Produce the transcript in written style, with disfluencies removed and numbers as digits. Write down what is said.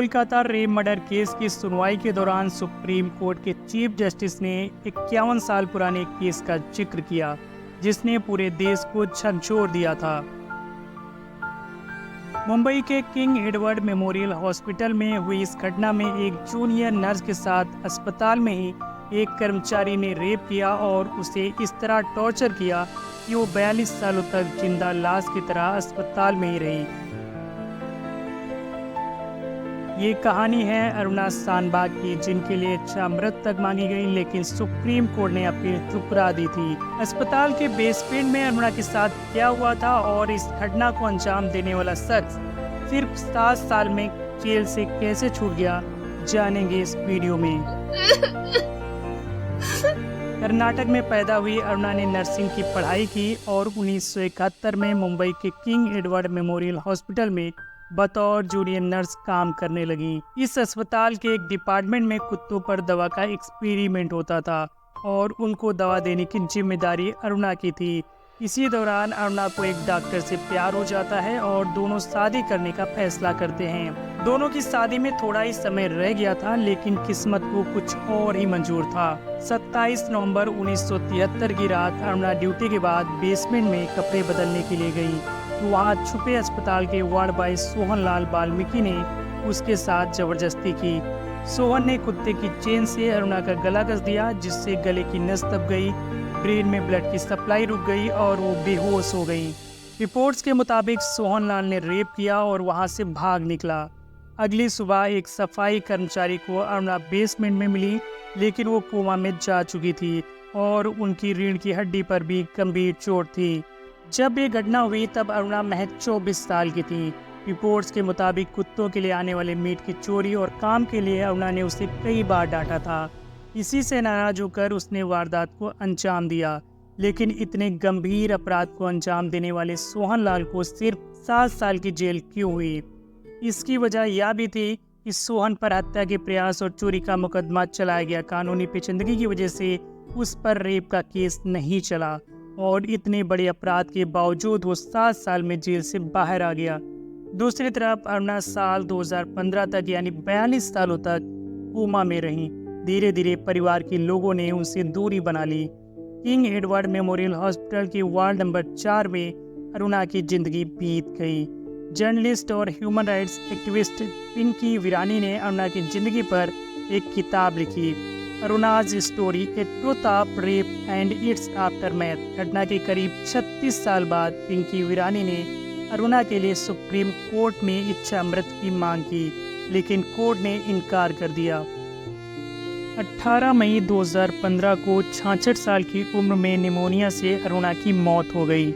Kolkata rape murder case की सुनवाई के दौरान सुप्रीम कोर्ट के चीफ जस्टिस ने 51 साल पुराने केस का जिक्र किया, जिसने पूरे देश को झकझोर दिया था। मुंबई के किंग एडवर्ड मेमोरियल हॉस्पिटल में हुई इस घटना में एक जूनियर नर्स के साथ अस्पताल में ही एक कर्मचारी ने रेप किया और उसे इस तरह टॉर्चर किया कि वो 42 सालों तक जिंदा लाश की तरह अस्पताल में ही रही। ये कहानी है अरुणा सानबाग की, जिनके लिए इच्छा मृत तक मांगी गई, लेकिन सुप्रीम कोर्ट ने अपील ठुकरा दी थी। अस्पताल के बेसमेंट में अरुणा के साथ क्या हुआ था और इस घटना को अंजाम देने वाला शख्स सिर्फ 7 साल में जेल से कैसे छूट गया, जानेंगे इस वीडियो में। कर्नाटक में पैदा हुई अरुणा ने नर्सिंग की पढ़ाई की और 1971 में मुंबई के किंग एडवर्ड मेमोरियल हॉस्पिटल में बतौर जूनियर नर्स काम करने लगी। इस अस्पताल के एक डिपार्टमेंट में कुत्तों पर दवा का एक्सपेरिमेंट होता था और उनको दवा देने की जिम्मेदारी अरुणा की थी। इसी दौरान अरुणा को एक डॉक्टर से प्यार हो जाता है और दोनों शादी करने का फैसला करते हैं। दोनों की शादी में थोड़ा ही समय रह गया था, लेकिन किस्मत को कुछ और ही मंजूर था। 27 नवंबर 1973 की रात अरुणा ड्यूटी के बाद बेसमेंट में कपड़े बदलने के लिए गई। वहाँ छुपे अस्पताल के वार्ड बॉय सोहन लाल वाल्मीकि ने उसके साथ जबरदस्ती की। सोहन ने कुत्ते की चेन से अरुणा का गला कस दिया, जिससे गले की नस दब गई, ब्रेन में ब्लड की सप्लाई रुक गई और वो बेहोश हो गई। रिपोर्ट्स के मुताबिक सोहन लाल ने रेप किया और वहाँ से भाग निकला। अगली सुबह एक सफाई कर्मचारी को अरुणा बेसमेंट में मिली, लेकिन वो कोमा में जा चुकी थी और उनकी रीढ़ की हड्डी पर भी गंभीर चोट थी। जब ये घटना हुई तब अरुणा महज 24 साल की थी। रिपोर्ट्स के मुताबिक कुत्तों के लिए आने वाले मीट की चोरी और काम के लिए अरुणा ने उसे कई बार डांटा था। इसी से नाराज होकर उसने वारदात को अंजाम दिया। लेकिन इतने गंभीर अपराध को अंजाम देने वाले सोहन लाल को सिर्फ 7 साल की जेल क्यों हुई? इसकी वजह यह भी थी कि सोहन पर हत्या के प्रयास और चोरी का मुकदमा चलाया गया। कानूनी पेचीदगी की वजह से उस पर रेप का केस नहीं चला और इतने बड़े अपराध के बावजूद वो 7 साल में जेल से बाहर आ गया। दूसरी तरफ अरुणा साल 2015 तक यानी 42 सालों तक कोमा में रही। धीरे धीरे परिवार के लोगों ने उनसे दूरी बना ली। किंग एडवर्ड मेमोरियल हॉस्पिटल के वार्ड नंबर 4 में अरुणा की जिंदगी बीत गई। जर्नलिस्ट और human rights activist Pinki Virani ने अरुणा की जिंदगी पर एक किताब लिखी, Aruna's story a truth of rape and its aftermath. घटना के करीब 36 साल बाद पिंकी वीरानी ने अरुणा के लिए सुप्रीम कोर्ट में इच्छा मृत्यु की मांग की, लेकिन कोर्ट ने इनकार कर दिया। 18 मई 2015 को 66 साल की उम्र में निमोनिया से अरुणा की मौत हो गई।